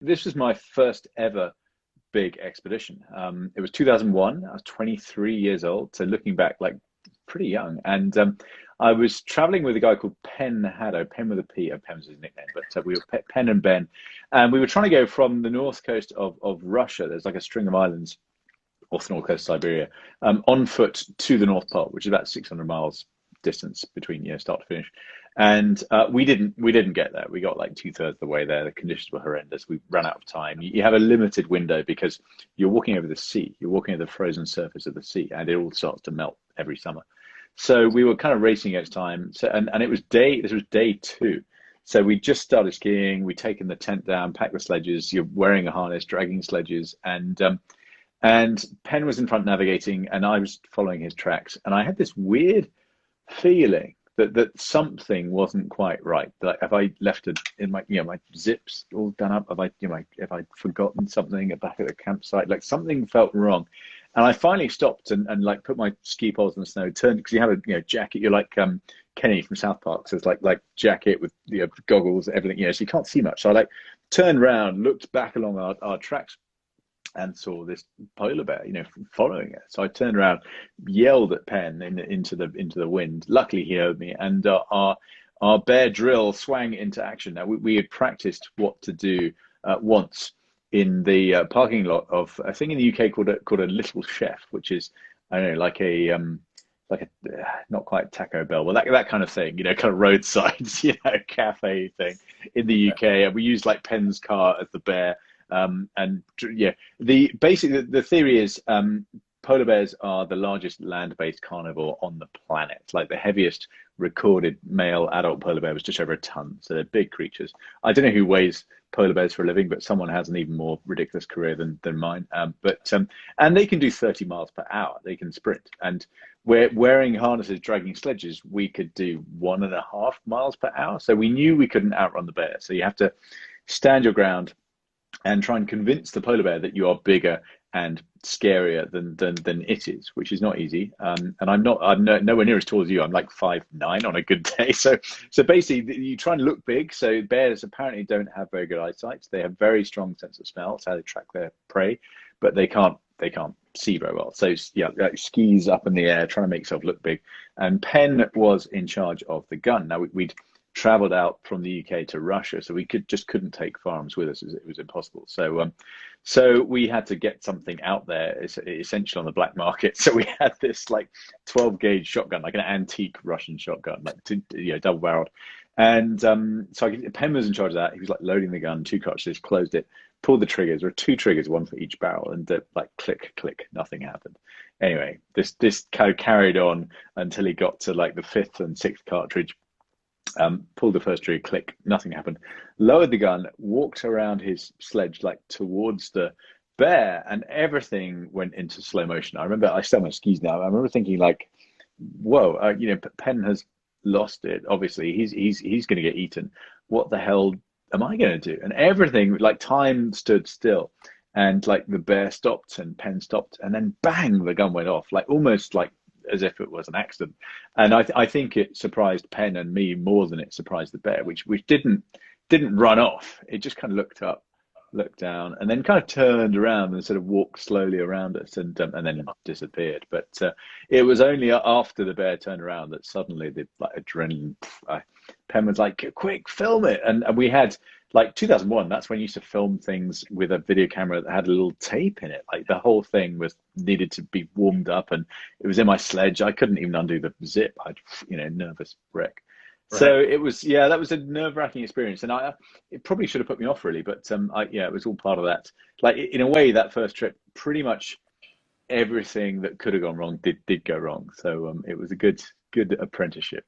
This was my first ever big expedition. It was 2001. I was 23 years old, so looking back, like pretty young. And I was traveling with a guy called Penn Haddo, Penn with a P. Penn was his nickname, but we were Penn and Ben, and we were trying to go from the north coast of Russia. There's like a string of islands off the north coast of Siberia, on foot to the North Pole, which is about 600 miles distance between start to finish. And we didn't get there. We got like two-thirds of the way there. The conditions were horrendous. We ran out of time. You have a limited window because you're walking over the sea. You're walking over the frozen surface of the sea, and it all starts to melt every summer. So we were kind of racing against time. So and it was this was day two. So we just started skiing. We'd taken the tent down, packed the sledges. You're wearing a harness, dragging sledges, and Penn was in front navigating, and I was following his tracks. And I had this weird feeling that something wasn't quite right. Like, have I left it in my zips all done up? Have I forgotten something at back at the campsite? Like something felt wrong. And I finally stopped and like put my ski poles in the snow, turned because you have a jacket. You're like Kenny from South Park, so it's like jacket with goggles, everything. So you can't see much. So I like turned around, looked back along our tracks, and saw this polar bear, following it. So I turned around, yelled at Penn into the wind. Luckily, he heard me, and our bear drill swang into action. Now we had practiced what to do once in the parking lot of a thing in the UK called a Little Chef, which is, I don't know, like a not quite Taco Bell, but that kind of thing, kind of roadsides, cafe thing in the UK. And we used like Penn's car as the bear. And yeah, the theory is polar bears are the largest land-based carnivore on the planet. Like the heaviest recorded male adult polar bear was just over a ton. So they're big creatures. I don't know who weighs polar bears for a living, but someone has an even more ridiculous career than mine. And they can do 30 miles per hour. They can sprint. And we're wearing harnesses, dragging sledges. We could do 1.5 miles per hour. So we knew we couldn't outrun the bear. So you have to stand your ground and try and convince the polar bear that you are bigger and scarier than it is, which is not easy. And I'm nowhere near as tall as you. I'm like 5'9" on a good day. So basically, you try and look big. So bears apparently don't have very good eyesight. They have very strong sense of smell. It's how they track their prey, but they can't see very well. So yeah, like skis up in the air, trying to make yourself look big. And Penn was in charge of the gun. Now we'd traveled out from the UK to Russia, so we couldn't take firearms with us. It was impossible. So we had to get something out there, essentially on the black market. So we had this like 12 gauge shotgun, like an antique Russian shotgun, like double barreled. And Penn was in charge of that. He was like loading the gun, two cartridges, closed it, pulled the triggers. There were two triggers, one for each barrel, and like click, click, nothing happened. Anyway, this kind of carried on until he got to like the fifth and sixth cartridge. Pulled the first trigger, click, nothing happened. Lowered the gun, walked around his sledge like towards the bear, and everything went into slow motion. I remember, I still have my skis now. I remember thinking like, "Whoa, Penn has lost it. Obviously, he's going to get eaten. What the hell am I going to do?" And everything, like time stood still, and like the bear stopped and Penn stopped, and then bang, the gun went off, like almost like as if it was an accident. And I think it surprised Penn and me more than it surprised the bear, which didn't run off. It just kind of looked up, looked down, and then kind of turned around and sort of walked slowly around us, and then disappeared. But it was only after the bear turned around that suddenly the like adrenaline. Penn was like, "Quick, film it!" And we had like 2001. That's when you used to film things with a video camera that had a little tape in it. Like the whole thing was needed to be warmed up, and it was in my sledge. I couldn't even undo the zip. I'd nervous wreck. Right. So it was, yeah, that was a nerve-wracking experience, and it probably should have put me off really, but yeah, it was all part of that. Like in a way, that first trip, pretty much everything that could have gone wrong did go wrong. So it was a good apprenticeship.